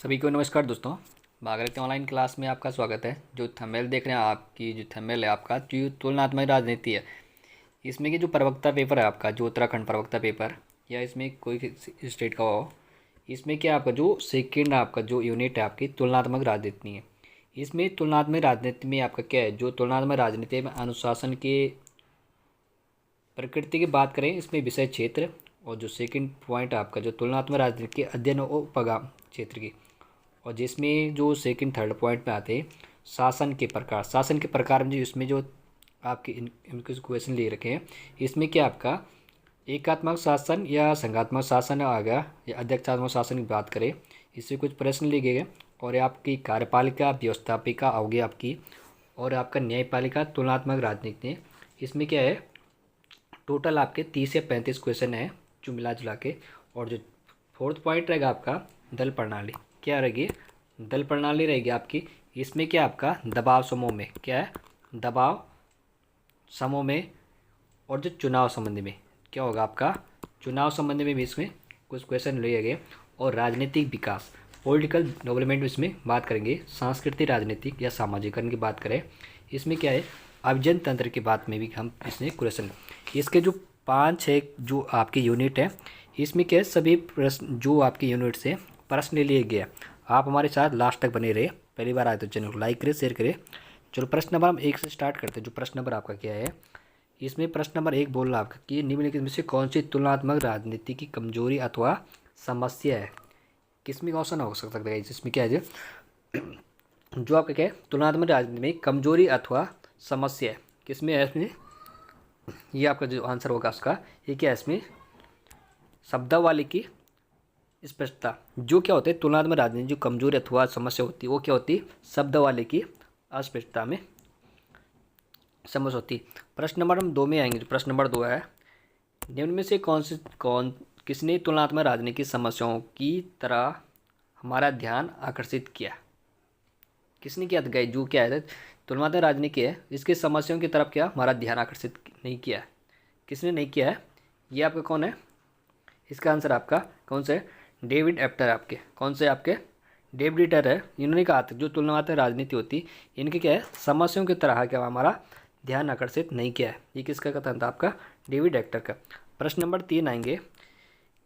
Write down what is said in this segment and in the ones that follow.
सभी को नमस्कार दोस्तों। भागीरथी ऑनलाइन क्लास में आपका स्वागत है। जो थंबनेल देख रहे हैं, आपकी जो थंबनेल है आपका जो तुलनात्मक राजनीति है, इसमें की जो प्रवक्ता पेपर है आपका, जो उत्तराखंड प्रवक्ता पेपर या इसमें कोई स्टेट का हो, इसमें क्या आपका जो सेकेंड आपका जो यूनिट है आपकी तुलनात्मक राजनीति है। इसमें तुलनात्मक राजनीति में आपका क्या है, जो तुलनात्मक राजनीति में अनुशासन के प्रकृति की बात करें, इसमें विषय क्षेत्र और जो सेकंड पॉइंट आपका जो तुलनात्मक राजनीति के अध्ययन और उपगाम क्षेत्र की, और जिसमें जो सेकंड थर्ड पॉइंट में आते हैं शासन के प्रकार में जो इसमें जो आपके इनके क्वेश्चन ले रखे हैं, इसमें क्या आपका एकात्मक शासन या संघात्मक शासन आ गया या अध्यक्षात्मक शासन की बात करें, इससे कुछ प्रश्न लिए गए। और आपकी कार्यपालिका व्यवस्थापिका होगी आपकी, और आपका न्यायपालिका तुलनात्मक राजनीति, इसमें क्या है टोटल आपके 30 या 35 क्वेश्चन है जो मिला जुला के। और जो फोर्थ पॉइंट रहेगा आपका दल प्रणाली, क्या रहेगी दल प्रणाली रहेगी आपकी। इसमें क्या आपका दबाव समूह में क्या है, दबाव समूह में, और जो चुनाव संबंधी में क्या होगा आपका चुनाव संबंधी में भी इसमें कुछ क्वेश्चन लिए गए। और राजनीतिक विकास पॉलिटिकल डेवलपमेंट इसमें बात करेंगे। सांस्कृतिक राजनीतिक या सामाजिकरण की बात करें, इसमें क्या है अभिजन तंत्र की बात में भी हम इसमें क्वेश्चन। इसके जो 5-6 जो आपके यूनिट है, इसमें क्या है सभी प्रश्न जो आपके यूनिट से प्रश्न लिए गए। आप हमारे साथ लास्ट तक बने रहे। पहली बार आए तो चैनल को लाइक करें, शेयर करें। चलो प्रश्न नंबर हम 1 से स्टार्ट करते हैं। जो प्रश्न नंबर आपका क्या है, इसमें प्रश्न नंबर 1 बोल रहा है आपका कि निम्नलिखित में से कौन सी तुलनात्मक राजनीति की कमजोरी अथवा समस्या है। किसमें क्वेश्चन हो सकता है इसमें क्या है जो आपका क्या है तुलनात्मक राजनीति में कमजोरी अथवा समस्या है, किसमें है इसमें। ये आपका जो आंसर होगा उसका ये क्या है, इसमें शब्दावली की स्पष्टता। जो क्या होता है तुलनात्मक राजनीति जो कमजोरी अथवा समस्या होती है, वो क्या होती है शब्दावली की अस्पष्टता में समस्या होती है। प्रश्न नंबर हम 2 में आएंगे। जो प्रश्न नंबर 2 है, निम्न में से किसने तुलनात्मक राजनीति की समस्याओं की तरह हमारा ध्यान आकर्षित किया। किसने किया था जो क्या है तुलनात्मक राजनीति है, इसकी समस्याओं की तरफ क्या हमारा ध्यान आकर्षित नहीं किया है। किसने नहीं किया है, ये आपका कौन है, इसका आंसर आपका कौन सा है डेविड एप्टर। आपके कौन से आपके डेविड एप्टर है। इन्होंने कहा था जो तुलनात्मक राजनीति होती इनके क्या है समस्याओं की तरह क्या हमारा ध्यान आकर्षित नहीं किया है। ये किसका कथन था आपका डेविड एप्टर का। प्रश्न नंबर 3 आएंगे,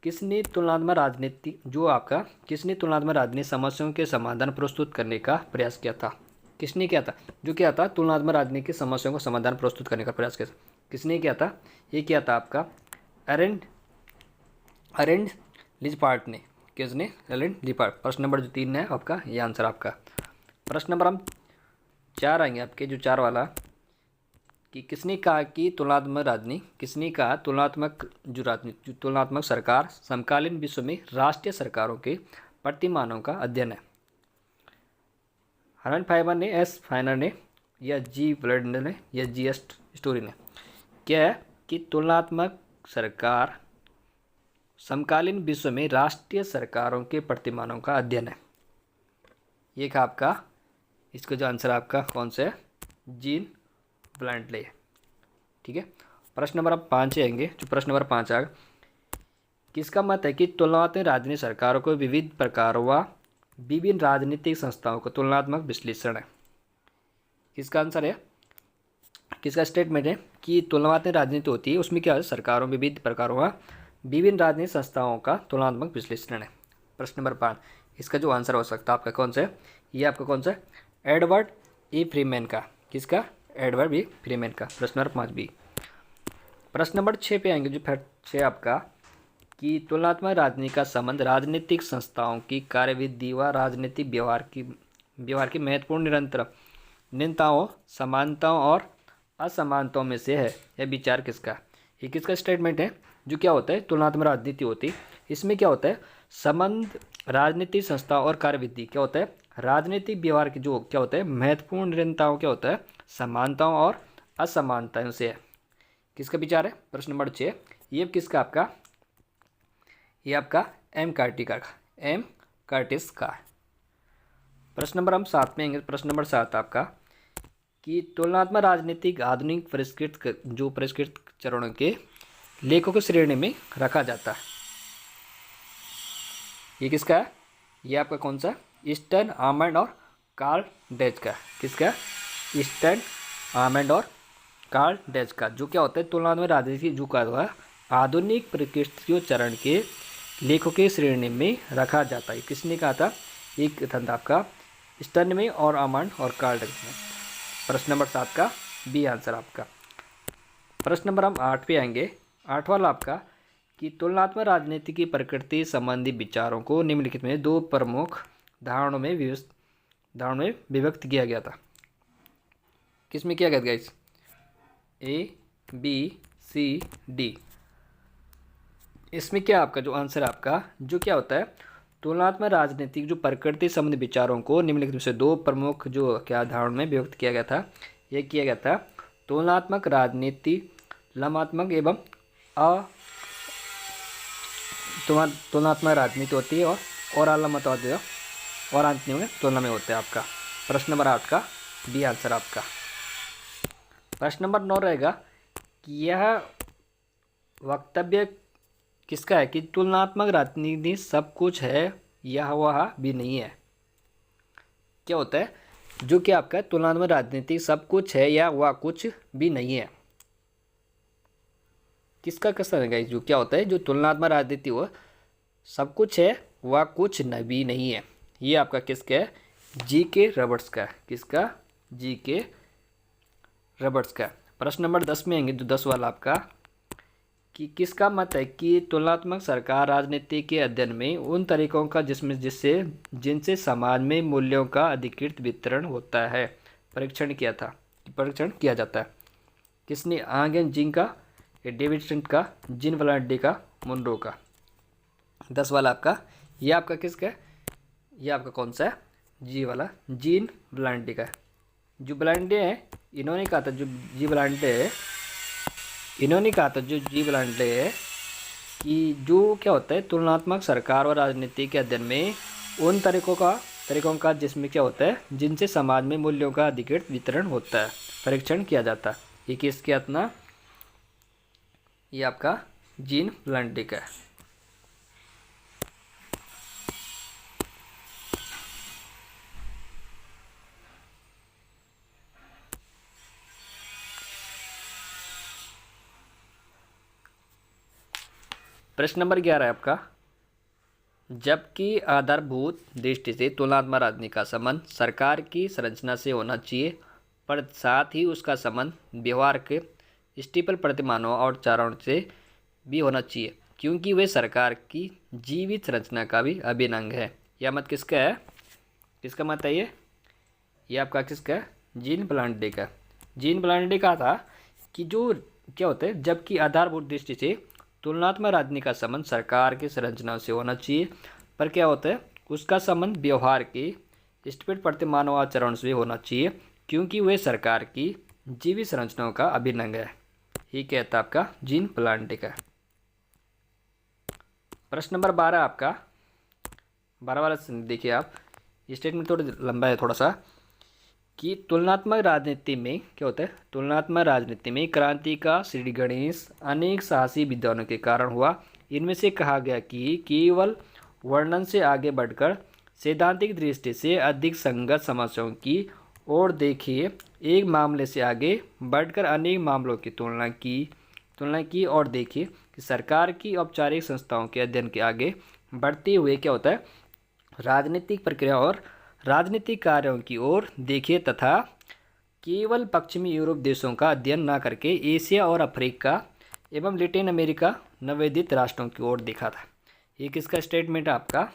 किसने तुलनात्मक राजनीति जो आपका किसने तुलनात्मक राजनीति समस्याओं के समाधान प्रस्तुत करने का प्रयास किया था। किसने किया था जो क्या था तुलनात्मक राजनीति की समस्याओं का समाधान प्रस्तुत करने का प्रयास किया था, किसने किया था। ये किया था आपका अरेंड लिजपार्ट ने। किसने अरेंड लिजपार्ट। प्रश्न नंबर जो 3 है आपका ये आंसर आपका। प्रश्न नंबर हम 4 आएंगे आपके जो 4 वाला कि किसने कहा कि तुलनात्मक राजनीति किसने कहा तुलनात्मक सरकार समकालीन विश्व में राष्ट्रीय सरकारों के प्रतिमानों का अध्ययन है। हरन फाइबर ने, एस फाइनर ने, या जी ब्लड ने, या जी एस स्टोरी ने। क्या है कि तुलनात्मक सरकार समकालीन विश्व में राष्ट्रीय सरकारों के प्रतिमानों का अध्ययन है। ये का आपका इसका जो आंसर आपका कौन सा है जीन ब्लैंडले। ठीक है। प्रश्न नंबर अब 5 आएंगे। जो प्रश्न नंबर 5 आ किसका मत है कि तुलनात्मक राजनीतिक सरकारों को विविध प्रकारों व विभिन्न राजनीतिक संस्थाओं का तुलनात्मक विश्लेषण है। किसका आंसर है, किसका स्टेटमेंट है कि तुलनात्मक राजनीति होती है उसमें क्या है सरकारों विविध प्रकारों व विभिन्न राजनीतिक संस्थाओं का तुलनात्मक विश्लेषण है। प्रश्न नंबर 5 इसका जो आंसर हो सकता है आपका कौन सा है, ये आपका कौन सा है एडवर्ड ए फ्रीमैन का। किसका एडवर्ड बी फ्रीमैन का। प्रश्न नंबर 5 बी। प्रश्न नंबर 6 पे आएंगे। जो फिर 6 आपका कि तुलनात्मक राजनीति का संबंध राजनीतिक संस्थाओं की कार्यविधि व राजनीतिक व्यवहार की महत्वपूर्ण निरंतरताओं समानताओं और असमानताओं में से है। यह विचार किसका। ये किसका स्टेटमेंट है। जो क्या होता है तुलनात्मक राजनीति होती है इसमें क्या होता है संबंध राजनीतिक संस्था और कार्यविधि क्या होता है राजनीतिक व्यवहार की जो क्या होता है महत्वपूर्ण निरंतरताओं क्या होता है समानताओं और असमानताओं से है। किसका विचार है। प्रश्न नंबर 6 ये किसका आपका ये आपका एम कार्टिस का। प्रश्न नंबर हम 7 में आएंगे। प्रश्न नंबर 7 आपका कि तुलनात्मक राजनीतिक आधुनिक परिष्कृत चरणों के लेखों की श्रेणी में रखा जाता है। ये किसका है, ये आपका कौन सा, ईस्टर्न आर्मंड और कार्ल डेज का, किसका, ईस्टर्न आर्मंड और कार्ल डेज का, जो क्या होता है तुलनात्मक राजनीति जो का हुआ आधुनिक प्रकृतियों चरण के लेखों की श्रेणी में रखा जाता है। किसने कहा था, एक था आपका ईस्टर्न में और आर्मंड और कार्ल डेज में। प्रश्न नंबर 7 का बी आंसर आपका। प्रश्न नंबर हम 8 पे आएंगे। 8 वाला आपका कि तुलनात्मक राजनीति की प्रकृति संबंधी विचारों को निम्नलिखित में दो प्रमुख धारणाओं में विभक्त किया गया था। किसमें किया गया था guys, A B C D. इसमें क्या आपका जो आंसर आपका जो क्या होता है, तुलनात्मक राजनीतिक जो प्रकृति संबंधी विचारों को निम्नलिखित में से दो प्रमुख जो क्या धारणाओं में विभक्त किया गया था। यह किया गया था तुलनात्मक राजनीति लमात्मक एवं तुलनात्मक राजनीति होती है और अलमतवादी और अंत में तुलना में होते हैं आपका। प्रश्न नंबर 8 का बी आंसर आपका। प्रश्न नंबर 9 रहेगा कि यह वक्तव्य किसका है कि तुलनात्मक राजनीति सब कुछ है यह वह भी नहीं है। क्या होता है जो कि आपका तुलनात्मक राजनीति सब कुछ है या वह कुछ भी नहीं है, किसका क्वेश्चन है गाइस, जो क्या होता है जो तुलनात्मक राजनीति वो सब कुछ है वह कुछ भी नहीं है। ये आपका किसका है, जी के रॉबर्ट्स का, किसका, जी के रॉबर्ट्स का। प्रश्न नंबर 10 में आएंगे, जो 10 वाला आपका कि किसका मत है कि तुलनात्मक सरकार राजनीति के अध्ययन में उन तरीकों का जिनसे समाज में मूल्यों का अधिकृत वितरण होता है परीक्षण किया जाता है। किसने, आंगेन जिंग का, डेविडसन का, जीन ब्लांडी का, मुनरो का। 10 वाला आपका ये आपका किसका है, ये आपका कौन सा है, जी वाला, जीन ब्लांडी का। जो ब्लांडे है इन्होंने कहा था, जो जी ब्लांडे है इन्होंने कहा था, जो जी ब्लांडे है कि जो क्या होता है तुलनात्मक सरकार और राजनीति के अध्ययन में उन तरीकों का जिसमें क्या होता है जिनसे समाज में मूल्यों का अधिकृत वितरण होता है परीक्षण किया जाता है। ये किसके अपना, ये आपका जीन ब्लांडी का है। प्रश्न नंबर 11 है आपका, जबकि आधारभूत दृष्टि से तुलनात्मक राजनीति का संबंध सरकार की संरचना से होना चाहिए, पर साथ ही उसका संबंध व्यवहार के स्टीपल प्रतिमानों और चारणों से भी होना चाहिए, क्योंकि वे सरकार की जीवित संरचना का भी अभिन्न अंग है। यह मत किसका है, किसका मत है ये आपका किसका है, जीन ब्लांडी का। जीन ब्लांडी का था कि जो क्या होता है जबकि आधारभूत दृष्टि से तुलनात्मक राजनीति का संबंध सरकार की संरचना से होना चाहिए, पर क्या होता है उसका संबंध व्यवहार के स्थिर प्रतिमानों आचरण से होना चाहिए, क्योंकि वे सरकार की जीवित संरचनाओं का अभिन्न अंग है। ये कहता है आपका जीन ब्लांडी का। प्रश्न नंबर 12 आपका, 12 वाला देखिए आप, स्टेटमेंट थोड़ा लंबा है थोड़ा सा, कि तुलनात्मक राजनीति में क्या होता है, तुलनात्मक राजनीति में क्रांति का श्रीगणेश अनेक साहसी विद्वानों के कारण हुआ। इनमें से कहा गया कि केवल वर्णन से आगे बढ़कर सैद्धांतिक दृष्टि से अधिक संगत समस्याओं की ओर देखिए, एक मामले से आगे बढ़कर अनेक मामलों की तुलना की और देखिए कि सरकार की औपचारिक संस्थाओं के अध्ययन के आगे बढ़ते हुए क्या होता है राजनीतिक प्रक्रिया और राजनीतिक कार्यों की ओर देखिए, तथा केवल पश्चिमी यूरोप देशों का अध्ययन न करके एशिया और अफ्रीका एवं लैटिन अमेरिका नवोदित राष्ट्रों की ओर देखा था। ये किसका स्टेटमेंट है आपका,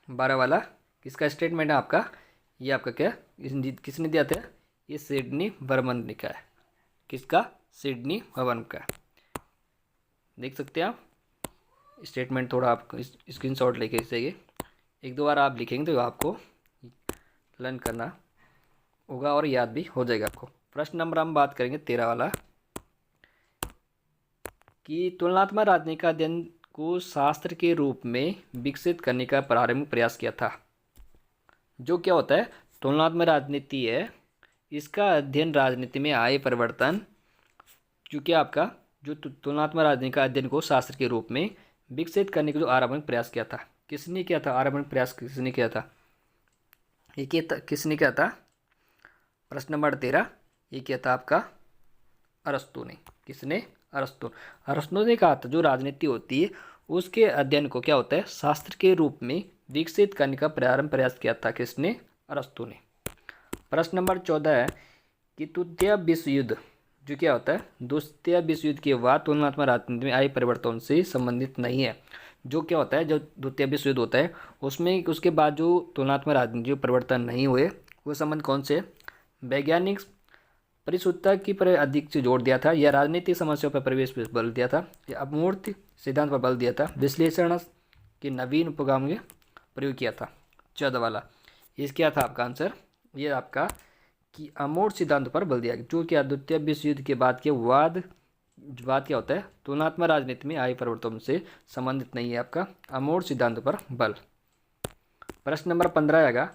12 वाला किसका स्टेटमेंट है आपका, ये आपका क्या किसने दिया था, ये सिडनी बर्मन लिखा है, किसका, सिडनी बर्मन का। देख सकते हैं आप स्टेटमेंट, थोड़ा आप स्क्रीनशॉट लेके चाहिए, एक दो बार आप लिखेंगे तो आपको लर्न करना होगा और याद भी हो जाएगा आपको। प्रश्न नंबर हम बात करेंगे 13 वाला, कि तुलनात्मक राजनीति का अध्ययन को शास्त्र के रूप में विकसित करने का प्रारंभिक प्रयास किया था। जो क्या होता है तुलनात्मक राजनीति है, इसका अध्ययन राजनीति में आए परिवर्तन, क्योंकि आपका जो तुलनात्मक राजनीति का अध्ययन को शास्त्र के रूप में विकसित करने का जो आरंभिक प्रयास किया था, किसने किया था? आर्यभट्ट प्रयास किसने किया था? ये किसने किया था? प्रश्न नंबर 13, ये किया था आपका अरस्तु ने। किसने? अरस्तु। अरस्तु ने कहा था जो राजनीति होती है उसके अध्ययन को क्या होता है, शास्त्र के रूप में विकसित करने का प्रयास किया था। किसने? अरस्तु ने। प्रश्न नंबर 14 है कि द्वितीय विश्व युद्ध जो क्या होता है, द्वितीय विश्व युद्ध के बाद तुलनात्मक राजनीति में आए परिवर्तन से संबंधित नहीं है। जो क्या होता है, जो द्वितीय विश्व युद्ध होता है उसमें उसके बाद जो तुलनात्मक राजनीति परिवर्तन नहीं हुए वो संबंध कौन से? वैज्ञानिक परिशुद्धता की पर अधिक से जोर दिया था, या राजनीतिक समस्याओं पर प्रवेश पर बल दिया था, या अमूर्त सिद्धांत पर बल दिया था, विश्लेषण के नवीन उपगाम में प्रयोग किया था। 14 वाला इस क्या था आपका आंसर? ये आपका कि अमूर्त सिद्धांत पर बल दिया, जो क्या द्वितीय विश्व युद्ध के बाद के बाद क्या होता है, तुलनात्मक राजनीति में आए परिवर्तन से संबंधित नहीं है। आपका अमूर्त सिद्धांत पर बल। प्रश्न नंबर 15 आएगा,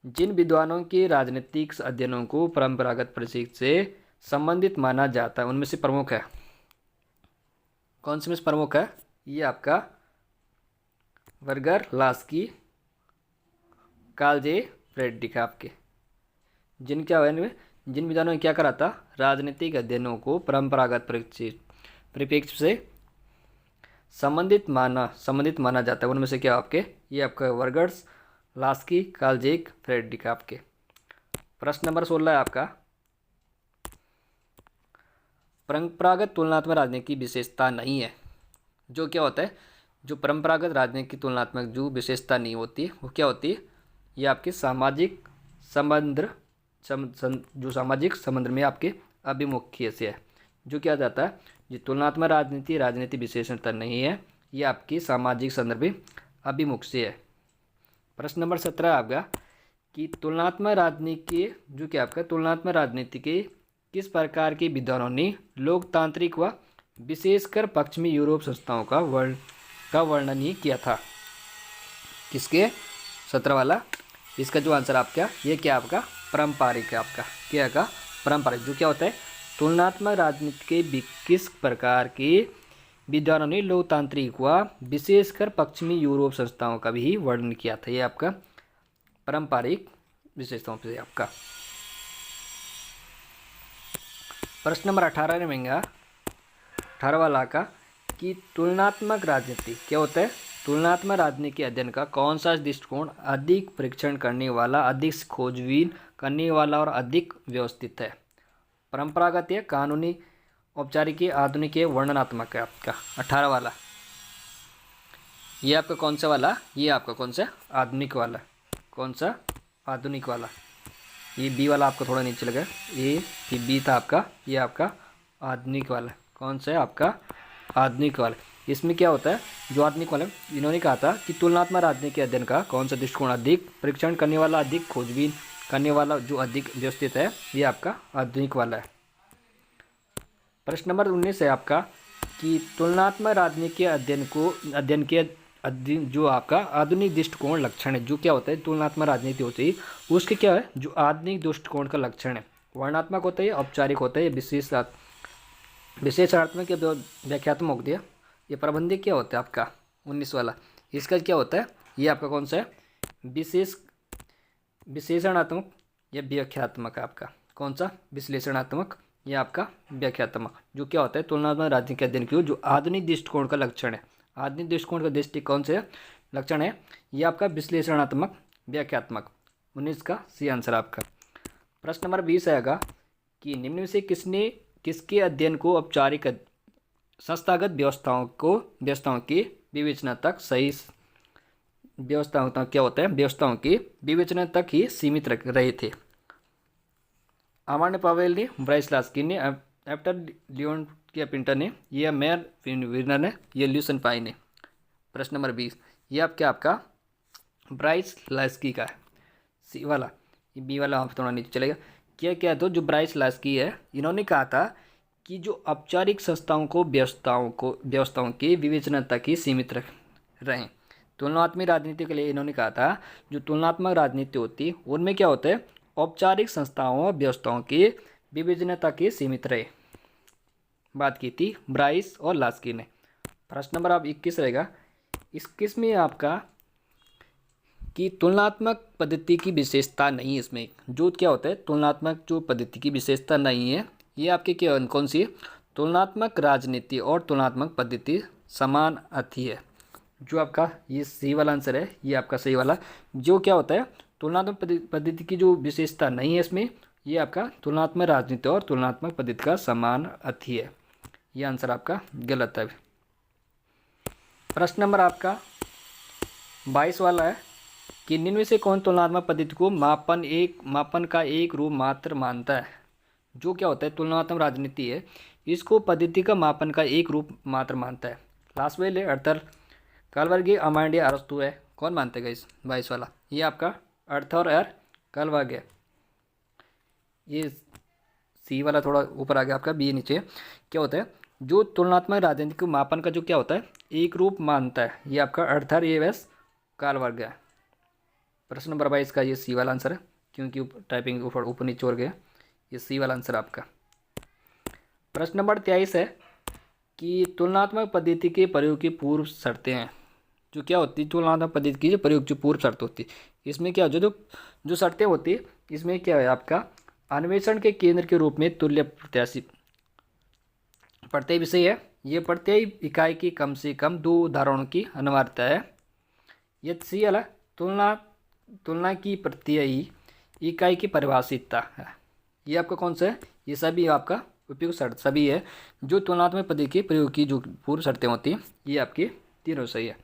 जिन विद्वानों के राजनीतिक अध्ययनों को परंपरागत परिशिष्ट से संबंधित माना जाता है उनमें से प्रमुख है, कौन से में से प्रमुख है? ये आपका वर्गर, लास्की, कार्ल जे फ्रेडरिक आपके। जिन विद्वानों ने क्या करा था, राजनीतिक अध्ययनों को परंपरागत परिप्रेक्ष्य से संबंधित माना जाता है उनमें से क्या आपके? ये आपका वर्गर्स, लास्की, कार्ल जे फ्रेडरिक आपके। प्रश्न नंबर 16 है आपका, परंपरागत तुलनात्मक राजनीति की विशेषता नहीं है। जो क्या होता है, जो परंपरागत राजनीति की तुलनात्मक जो विशेषता नहीं होती है वो क्या होती है? ये आपके सामाजिक संबंध जो सामाजिक संबंध में आपके अभिमुख्य से है। जो क्या जाता है, जो तुलनात्मक राजनीति विशेषता नहीं है, ये आपकी सामाजिक संदर्भ में अभिमुख से है। प्रश्न नंबर 17 आपका कि तुलनात्मक राजनीति के जो क्या आपका तुलनात्मक राजनीति के किस प्रकार के विद्वानों ने लोकतांत्रिक व विशेषकर पश्चिमी यूरोप संस्थाओं का वर्णन ही किया था? किसके? 17 वाला इसका जो आंसर आपका ये क्या आपका पारंपरिक है। आपका क्या का पारंपरिक जो क्या होता है, तुलनात्मक राजनीति के किस प्रकार के विद्वानों ने लोकतांत्रिक व विशेषकर पश्चिमी यूरोप संस्थाओं का भी वर्णन किया था। ये आपका पारंपरिक विशेषताओं से आपका। प्रश्न नंबर 18 रहेगा 18 वाला का कि तुलनात्मक राजनीति क्या होता है, तुलनात्मक राजनीति के अध्ययन का कौन सा दृष्टिकोण अधिक परीक्षण करने वाला, अधिक खोजबीन करने वाला और अधिक व्यवस्थित है? परंपरागत है, कानूनी, औपचारिक, आधुनिक, वर्णनात्मक है आपका 18 वाला। ये आपका कौन सा वाला? ये आपका कौन सा? आधुनिक वाला। कौन सा? आधुनिक वाला। ये बी वाला आपको थोड़ा नीचे लगा, ये बी था आपका, ये आपका आधुनिक वाला। कौन सा है आपका? आधुनिक वाला। इसमें क्या होता है, जो आधुनिक वाला इन्होंने कहा था कि तुलनात्मक राजनीति के अध्ययन का कौन सा दृष्टिकोण अधिक परीक्षण करने वाला, अधिक खोजबीन करने वाला, जो अधिक व्यवस्थित है, ये आपका आधुनिक वाला है। प्रश्न नंबर 19 है आपका कि तुलनात्मक राजनीति के अध्ययन के जो आपका आधुनिक दृष्टिकोण लक्षण है। जो क्या होता है, तुलनात्मक राजनीति होती है उसके क्या है, जो आधुनिक दृष्टिकोण का लक्षण है, वर्णनात्मक होता है, औपचारिक होता है, विशेषणात्मक या व्याख्यात्मक होती है, ये प्रबंधिक क्या होता है आपका 19 वाला। इसका क्या होता है, ये आपका कौन सा है, विशेषणात्मक या व्याख्यात्मक आपका। कौन सा? विश्लेषणात्मक या आपका व्याख्यात्मक। जो क्या होता है, तुलनात्मक राजनीति के अध्ययन की जो आधुनिक दृष्टिकोण का लक्षण है, आधुनिक दृष्टिकोण का दृष्टि कौन से लक्षण है, ये आपका विश्लेषणात्मक, व्याख्यात्मक। 19 का सी आंसर आपका। प्रश्न नंबर 20 आएगा कि निम्न में से किसके अध्ययन को औपचारिक संस्थागत व्यवस्थाओं की विवेचना तक सही व्यवस्थाओं क्या होता है, व्यवस्थाओं की विवेचना तक ही सीमित रहे थे? अमांड पावेल ने, ब्राइस लास्की ने, एफ्टर लियोन के पिंटर ने, या मेयर विनर ने, या ल्यूसन पाई ने? प्रश्न नंबर 20 ये आपका ब्राइस लास्की का है, सी वाला। ये बी वाला वहाँ थोड़ा नीचे चलेगा। क्या तो जो ब्राइस लास्की है, इन्होंने कहा था कि जो औपचारिक संस्थाओं को व्यवस्थाओं की विवेचना तक ही सीमित रहें। तुलनात्मक राजनीति के लिए इन्होंने कहा था जो तुलनात्मक राजनीति होती है उनमें क्या होता है, औपचारिक संस्थाओं और व्यवस्थाओं की विवेचना तक ही सीमित रहे, बात की थी ब्राइस और लास्की ने। प्रश्न नंबर आप 21 रहेगा। 21 में आपका कि तुलनात्मक पद्धति की विशेषता नहीं है इसमें। जो क्या होता है, तुलनात्मक जो पद्धति की विशेषता नहीं है, ये आपके क्या कौन सी है, तुलनात्मक राजनीति और तुलनात्मक पद्धति समान अर्थी है। जो आपका ये सही वाला आंसर है, ये आपका सही वाला। जो क्या होता है, तुलनात्मक पद्धति की जो विशेषता नहीं है इसमें, ये आपका तुलनात्मक राजनीति और तुलनात्मक पद्धति का समान अर्थी है। ये आंसर आपका गलत है। प्रश्न नंबर आपका 22 वाला है कि निम्न में से कौन तुलनात्मक पद्धति को मापन का एक रूप मात्र मानता है। जो क्या होता है, तुलनात्मक राजनीति है, इसको पद्धति का मापन का एक रूप मात्र मानता है। लास्वेल है, अर्थर, कालवर्गीय, अमांड्य, अरस्तु है। कौन मानते गए इस 22 वाला, ये आपका अर्थर और कालवर्गीय। ये सी वाला थोड़ा ऊपर आ गया आपका, बी नीचे। क्या होता है, जो तुलनात्मक राजनीति को मापन का जो क्या होता है, एक रूप मानता है, ये आपका अर्थर, ये वैस कालवर्ग है। प्रश्न नंबर 22 का ये सी वाला आंसर है, क्योंकि टाइपिंग ऊपर नीचे हो गया। ये सी वाला आंसर आपका। प्रश्न नंबर 23 है कि तुलनात्मक पद्धति के प्रयोग की पूर्व शर्तें हैं। जो क्या होती है, तुलनात्मक पद्धति की जो प्रयोग की पूर्व शर्त होती है, इसमें क्या जो शर्तें होती है, इसमें क्या है आपका, अन्वेषण के केंद्र के रूप में तुल्य प्रत्यय विषय है। ये प्रत्यय इकाई की कम से कम 2 उदाहरणों की अनिवार्यता है। यह सी वाला तुलना की प्रत्यय इकाई की परिभाषितता है। ये आपका कौन सा है, ये सभी आपका उपयुक्त शर्त सभी है। जो तुलनात्मक पद्धति के प्रयोग की जो पूर्व शर्तें होती हैं, ये आपके तीनों सही है।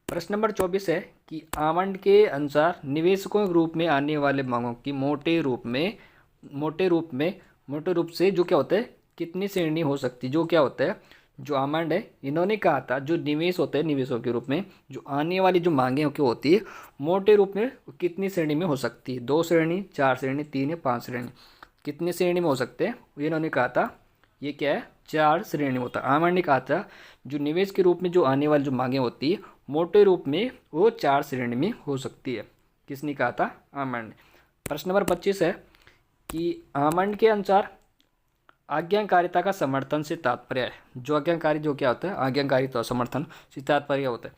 प्रश्न नंबर 24 है कि आवंट के अनुसार निवेशकों के रूप में आने वाले मांगों की मोटे रूप से जो क्या होता है, कितनी श्रेणी हो सकती है। जो क्या होता है, जो आमंड है, इन्होंने कहा था जो निवेश होते हैं, निवेशों के रूप में जो आने वाली जो मांगे की होती है, मोटे रूप में कितनी श्रेणी में हो सकती है। 2 श्रेणी, 4 श्रेणी, 3 या 5 श्रेणी, कितनी श्रेणी में हो सकते हैं, इन्होंने कहा था ये क्या है, 4 श्रेणी होता है। आमंड ने कहा था जो निवेश के रूप में जो आने वाली जो मांगे होती है, मोटे रूप में वो 4 श्रेणी में हो सकती है। किसने कहा था, आमंड ने। प्रश्न नंबर 25 है कि आमंड के अनुसार आज्ञाकारिता का समर्थन से तात्पर्य है। जो आज्ञाकारी जो क्या होता है, आज्ञाकारिता समर्थन से तात्पर्य होता है,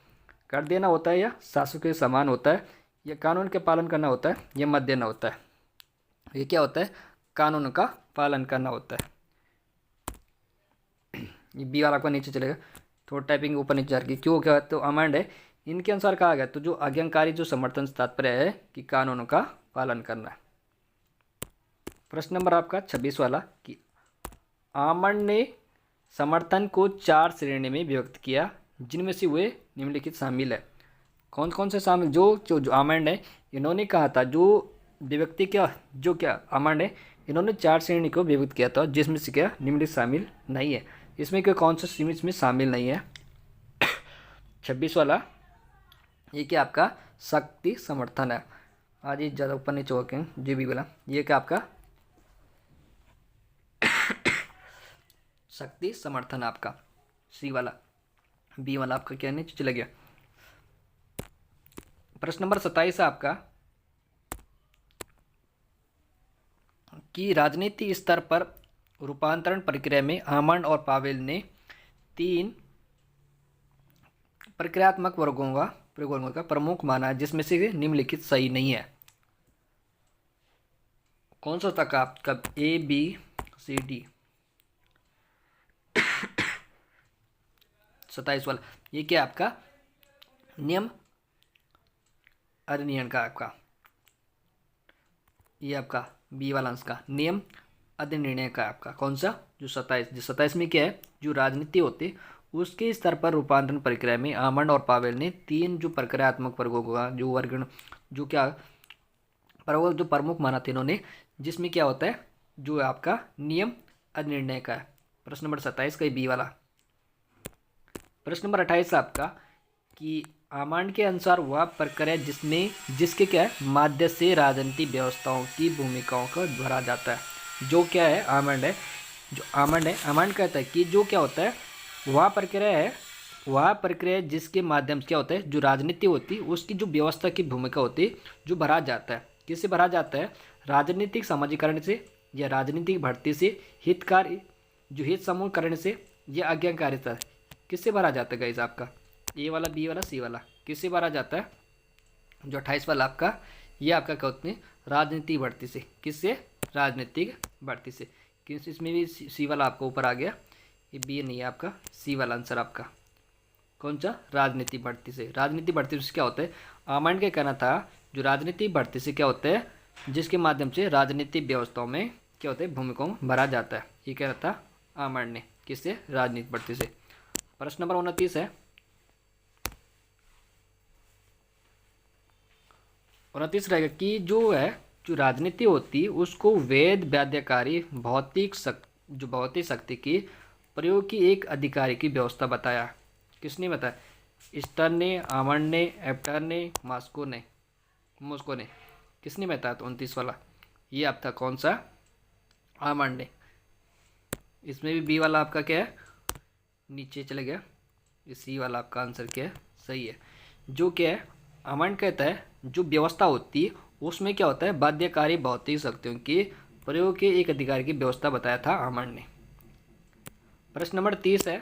कर देना होता है, या शासक के समान होता है, या कानून के पालन करना होता है, या मत देना होता है। ये क्या होता है, कानून का पालन करना होता है। ये बी वाला आपका नीचे चलेगा, थोड़ा टाइपिंग ऊपर नीचे जा रही, क्यों क्या, तो अमांड है, इनके अनुसार कहा गया। तो जो आज्ञाकारी जो समर्थन से तात्पर्य है कि कानून का पालन करना है। प्रश्न नंबर आपका 26 वाला कि आमंड ने समर्थन को 4 श्रेणी में विभक्त किया, जिनमें से वे निम्नलिखित शामिल है। कौन कौन से शामिल, जो आमंड है, इन्होंने कहा था जो विभक्ति क्या आमंड है, इन्होंने 4 श्रेणी को विभक्त किया था, जिसमें से क्या निम्नलिखित शामिल नहीं है। इसमें क्या कौन सा इसमें शामिल नहीं है। 26 वाला ये क्या आपका शक्ति समर्थन है। आज ये ज़्यादा ऊपर नीचे होके जी बी वाला, ये क्या आपका शक्ति समर्थन आपका सी वाला। बी वाला आपका क्या नीचे चला गया। प्रश्न नंबर 27 है आपका कि राजनीति स्तर पर रूपांतरण प्रक्रिया में आमंड और पावेल ने 3 प्रक्रियात्मक वर्गों का प्रमुख माना है, जिसमें से निम्नलिखित सही नहीं है। कौन सा तक आपका ए बी सी डी। 27 वाला ये क्या आपका नियम अधिनियम का आपका, ये आपका बी वाला अंश का नियम अधिनिर्णय का आपका कौन सा, जो 27 में क्या है, जो राजनीति होती है उसके स्तर पर रूपांतरण प्रक्रिया में आमंड और पावेल ने 3 जो प्रक्रियात्मक वर्गों का जो वर्गण जो क्या प्रवर्ग जो प्रमुख माना थे इन्होंने, जिसमें क्या होता है जो आपका नियम अधिनिर्णय का है। प्रश्न नंबर 27 का बी वाला। प्रश्न नंबर 28 आपका कि आमंड के अनुसार वह प्रक्रिया जिसके क्या है माध्य से राजनीतिक व्यवस्थाओं की भूमिकाओं को भरा जाता है। जो क्या है आमंड है, जो आमंड कहता है कि जो क्या होता है वह प्रक्रिया जिसके माध्यम से क्या होता है जो राजनीति होती है उसकी जो व्यवस्था की भूमिका होती है जो भरा जाता है। किससे भरा जाता है, राजनीतिक समाजीकरण से या राजनीतिक भर्ती से, हित समूहकरण से या आज्ञाकारिता। किससे भरा जाता है गाइस आपका ए वाला, बी वाला, सी वाला, किससे भरा जाता है, जो 28 वाला आपका, ये आपका क्या होते हैं, राजनीतिक बढ़ती से, किससे, राजनीतिक बढ़ती से। किस, इसमें भी सी वाला आपका ऊपर आ गया, ये बी नहीं है आपका, सी वाला आंसर आपका कौन सा, राजनीतिक बढ़ती से। राजनीतिक बढ़ती से क्या होता है, आमंड का कहना था जो राजनीतिक बढ़ती से क्या होता है, जिसके माध्यम से राजनीतिक व्यवस्थाओं में क्या होता है, भूमिकाओं भरा जाता है, ये कह रहा था आमंड ने, किससे, राजनीतिक बढ़ती से। प्रश्न नंबर 29 है, 29 रहेगा कि जो है, जो राजनीति होती है उसको वेद बाध्यकारी जो भौतिक शक्ति की प्रयोग की एक अधिकारी की व्यवस्था बताया। किसने बताया, स्टर ने, आमंड ने, एप्टर ने, मॉस्को ने, किसने बताया, तो 29 वाला ये आपका कौन सा, आमंड ने। इसमें भी बी वाला आपका क्या है, नीचे चले गया, ये सी वाला आपका आंसर क्या है, सही है। जो क्या है, आमंड कहता है जो व्यवस्था होती है उसमें क्या होता है, बाध्यकारी भौतिक शक्तियों के प्रयोग के एक अधिकार की व्यवस्था बताया था आमंड ने। प्रश्न नंबर 30 है,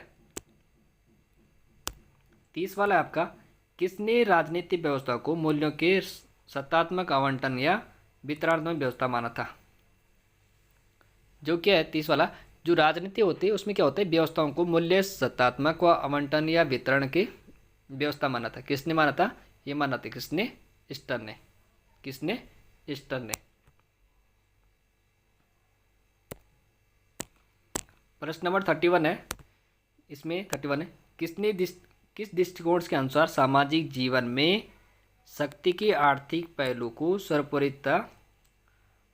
30 वाला आपका, किसने राजनीतिक व्यवस्था को मूल्यों के सत्तात्मक आवंटन या वितरणात्मक व्यवस्था माना था। जो क्या है 30 वाला, जो राजनीति होती है उसमें क्या होता है, व्यवस्थाओं को मूल्य सत्तात्मक व आवंटन या वितरण की व्यवस्था माना था। किसने माना था, ये माना था किसने, स्टर ने, किसने, स्टर ने। प्रश्न नंबर 31 है, इसमें 31 है, किस दृष्टिकोण के अनुसार सामाजिक जीवन में शक्ति की आर्थिक पहलू को सर्वोपरिता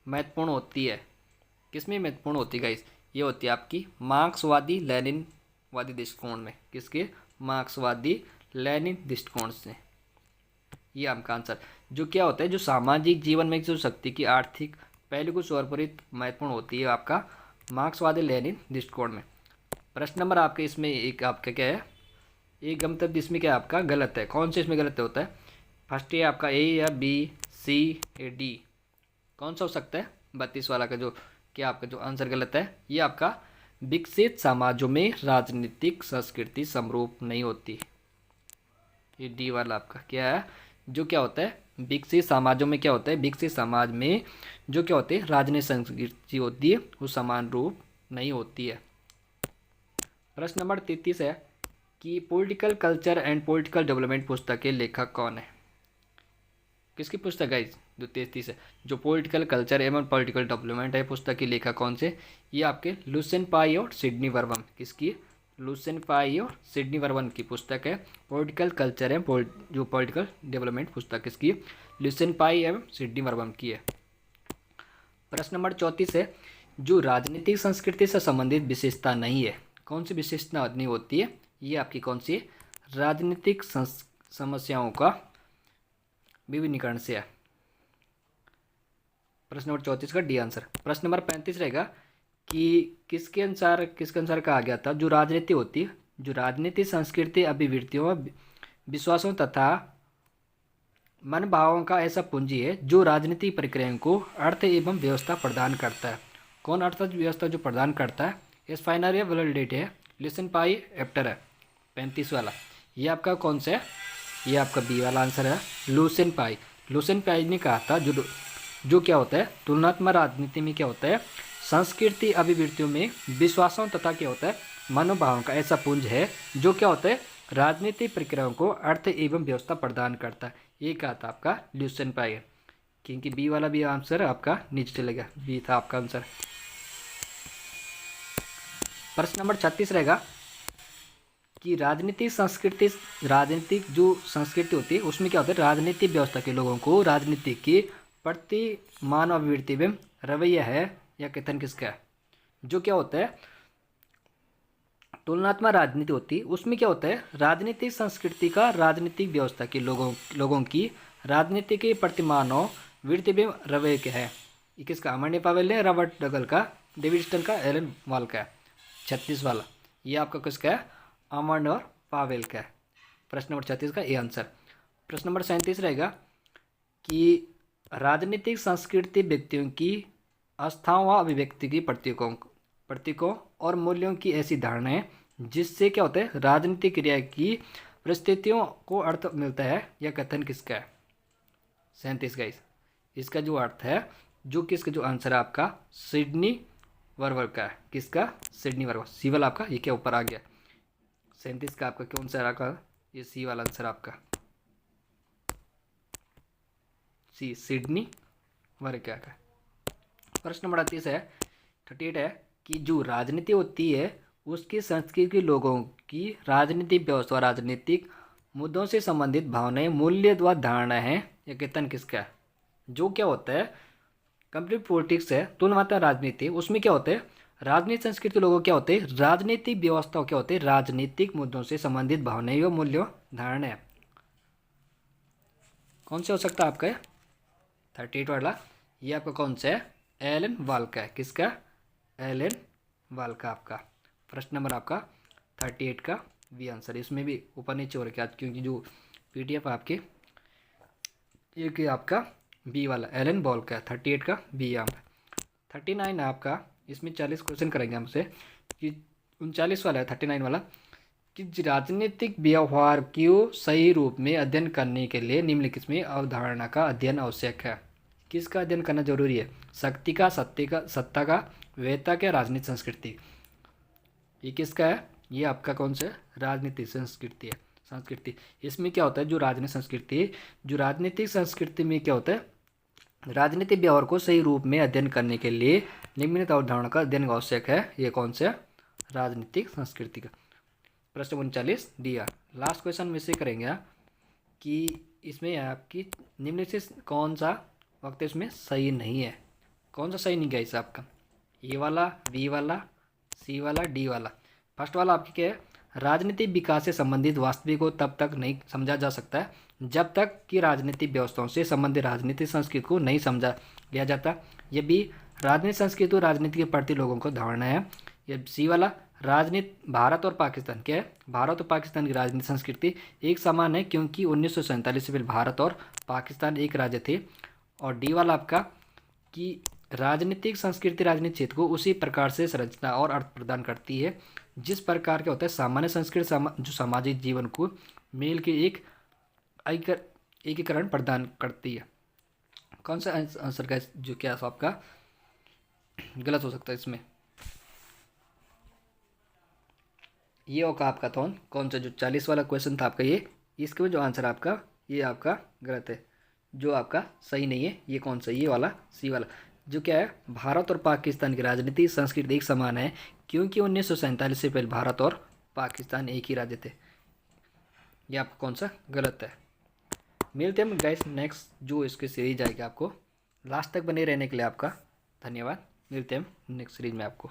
महत्वपूर्ण होती है। किसमें महत्वपूर्ण होती है गाइस, ये होती है आपकी मार्क्सवादी लेनिनवादी दृष्टिकोण में। किसके, मार्क्सवादी लेनिन दृष्टिकोण से, ये आपका आंसर। जो क्या होता है, जो सामाजिक जीवन में जो शक्ति की आर्थिक पहलू को सर्वोपरि महत्वपूर्ण होती है आपका मार्क्सवादी लेनिन दृष्टिकोण में। प्रश्न नंबर आपके इसमें एक आपका क्या है, एक गंतव्य इसमें क्या आपका गलत है, कौन से इसमें गलत होता है, फर्स्ट है आपका ए या बी, सी या डी, कौन सा हो सकता है, 32 वाला का जो क्या आपका जो आंसर गलत है, ये आपका विकसित समाजों में राजनीतिक संस्कृति समरूप नहीं होती, ये डी वाला आपका क्या है। जो क्या होता है, विकसित समाजों में क्या होता है, विकसित समाज में जो क्या होते हैं, राजनीतिक संस्कृति होती है वो समान रूप नहीं होती है। प्रश्न नंबर 33 है कि political culture and political development पुस्तक के लेखक कौन है। किसकी पुस्तक है जो 33 है, जो पॉलिटिकल कल्चर एवं पॉलिटिकल डेवलपमेंट है पुस्तक के लेखक कौन से, ये आपके लुसेन पाई और सिडनी वर्मन। किसकी, लुसेन पाई और सिडनी वर्मन की पुस्तक है पॉलिटिकल कल्चर एवं जो पॉलिटिकल डेवलपमेंट पुस्तक किसकी, लुसेन पाई एवं सिडनी वर्मन की है। प्रश्न नंबर 34 है, जो राजनीतिक संस्कृति से संबंधित विशेषता नहीं है, कौन सी विशेषता नहीं होती है, ये आपकी कौन सी है, राजनीतिक समस्याओं का विभिन्नीकरण से है। प्रश्न नंबर 34 का डी आंसर। प्रश्न नंबर 35 रहेगा कि किसके अनुसार कहा गया था, जो राजनीति होती है, जो राजनीति संस्कृति अभिवृत्तियों विश्वासों तथा मन भावों का ऐसा पूंजी है जो राजनीतिक प्रक्रियाओं को अर्थ एवं व्यवस्था प्रदान करता है। कौन अर्थ व्यवस्था जो प्रदान करता है, इस फाइनल या वैलिडेट है, लिसन पाई एप्टर है 35 वाला, ये आपका कौन सा है, ये आपका बी वाला आंसर है, लुसेन पाई। लुसेन पाई ने कहा था जो क्या होता है, तुलनात्मक राजनीति में क्या होता है, संस्कृति अभिवृत्तियों में विश्वासों तथा क्या होता है, मनोभावों का ऐसा पुंज है जो क्या होता है, राजनीतिक प्रक्रियाओं को अर्थ एवं व्यवस्था प्रदान करता है, ये कहा था आपका लुसेन पाई है। क्योंकि बी वाला भी आंसर आपका नीचे चलेगा, बी था आपका आंसर। प्रश्न नंबर 36 रहेगा कि राजनीतिक जो संस्कृति होती है उसमें क्या होता है, राजनीतिक व्यवस्था के लोगों को राजनीति के प्रति मानव अभिवृत्ति एवं रवैया है या कथन किसका है। जो क्या होता है, तुलनात्मक राजनीति होती है उसमें क्या होता है, राजनीतिक संस्कृति का राजनीतिक व्यवस्था के लोगों की राजनीति के प्रति मानव वृत्ति एवं रवैया क्या है। ये किसका, अमर्त्य पावेल ने, रॉबर्ट डगल का, डेविड स्टन का, एलन वॉल का है। 36 वाला ये आपका किसका है, अमर्त्य और पावेल का है। प्रश्न नंबर 36 का ये आंसर। प्रश्न नंबर 37 रहेगा कि राजनीतिक संस्कृति व्यक्तियों की आस्थाओं व अभिव्यक्ति की प्रतीकों और मूल्यों की ऐसी धारणा है जिससे क्या होता है, राजनीतिक क्रिया की परिस्थितियों को अर्थ मिलता है, यह कथन किसका है। 37 गाइस। इसका जो अर्थ है, जो किसका जो आंसर है आपका सिडनी वर्वर का है। किसका? सिडनी वर्वर। सी वाला आपका ये क्या ऊपर आ गया। 37 का आपका कौन सा रखा? ये सी वाला आंसर आपका, सी सिडनी वर्ग क्या का। प्रश्न नंबर 38 है, 38 है कि जो राजनीति होती है उसकी संस्कृति के लोगों की राजनीतिक व्यवस्था, राजनीतिक मुद्दों से संबंधित भावनाएं, मूल्य व धारणा है, यह कथन किसका है? जो क्या होता है कंप्लीट पॉलिटिक्स है, तुलनात्मक राजनीति, उसमें क्या होता है राजनीतिक संस्कृति लोगों क्या होते हैं, राजनीतिक व्यवस्था क्या होते हैं, राजनीतिक मुद्दों से संबंधित भावनाएं व मूल्यों धारणा है। कौन से हो सकता है आपका 38 वाला? ये आपका कौन सा है? एलन वाल का है। किसका? एलन वाल का आपका। प्रश्न नंबर आपका 38 का बी आंसर। इसमें भी ऊपर नीचे हो रखा है क्योंकि जो पीडीएफ आपके एक आपका बी वाला एलन बॉल का है। 38 का बी यहाँ पे। 39 है आपका, इसमें 40 क्वेश्चन करेंगे हमसे कि 39 वाला है 39 वाला कि राजनीतिक व्यवहार को सही रूप में अध्ययन करने के लिए निम्नलिखित में अवधारणा का अध्ययन आवश्यक है। किसका अध्ययन करना जरूरी है? शक्ति का, सत्य का, सत्ता का, वेता का, राजनीतिक संस्कृति। ये किसका है? ये आपका कौन सा राजनीतिक संस्कृति है। संस्कृति इसमें क्या होता है जो राजनीतिक संस्कृति, जो राजनीतिक संस्कृति में क्या होता है राजनीतिक व्यवहार को सही रूप में अध्ययन करने के लिए निम्नलिखित अवधारणा का अध्ययन आवश्यक है। ये कौन सा राजनीतिक संस्कृति का। प्रश्न 39 डी आर। लास्ट क्वेश्चन में से करेंगे कि इसमें आपकी निम्नलिखित से कौन सा वक्त इसमें सही नहीं है। कौन सा सही नहीं गया इस आपका? ए वाला, बी वाला, सी वाला, डी वाला। फर्स्ट वाला आपकी क्या है? राजनीतिक विकास से संबंधित वास्तविक को तब तक नहीं समझा जा सकता है जब तक कि राजनीतिक व्यवस्थाओं से संबंधित राजनीतिक संस्कृति को नहीं समझा लिया जाता। ये बी राजनीतिक संस्कृति और राजनीति के प्रति लोगों को धारणा है। ये सी वाला राजनीति भारत और पाकिस्तान क्या है? भारत और पाकिस्तान की राजनीतिक संस्कृति एक समान है क्योंकि 1947 से पहले भारत और पाकिस्तान एक राज्य थे। और डी वाला आपका कि राजनीतिक संस्कृति राजनीतिक क्षेत्र को उसी प्रकार से संरचना और अर्थ प्रदान करती है जिस प्रकार के होता है सामान्य संस्कृति जो सामाजिक जीवन को मेल के एक एकीकरण प्रदान करती है। कौन सा आंसर का जो क्या आपका गलत हो सकता है इसमें? ये होगा आपका कौन सा जो 40 वाला क्वेश्चन था आपका ये, इसके में जो आंसर आपका ये आपका गलत है। जो आपका सही नहीं है ये कौन सा? ये वाला सी वाला जो क्या है भारत और पाकिस्तान की राजनीतिक संस्कृति एक समान है क्योंकि 1947 से पहले भारत और पाकिस्तान एक ही राज्य थे। ये आपका कौन सा गलत है। मिलते हैं गाइस नेक्स्ट जो इसकी सीरीज आएगी। आपको लास्ट तक बने रहने के लिए आपका धन्यवाद। मिलते हैं नेक्स्ट सीरीज में आपको।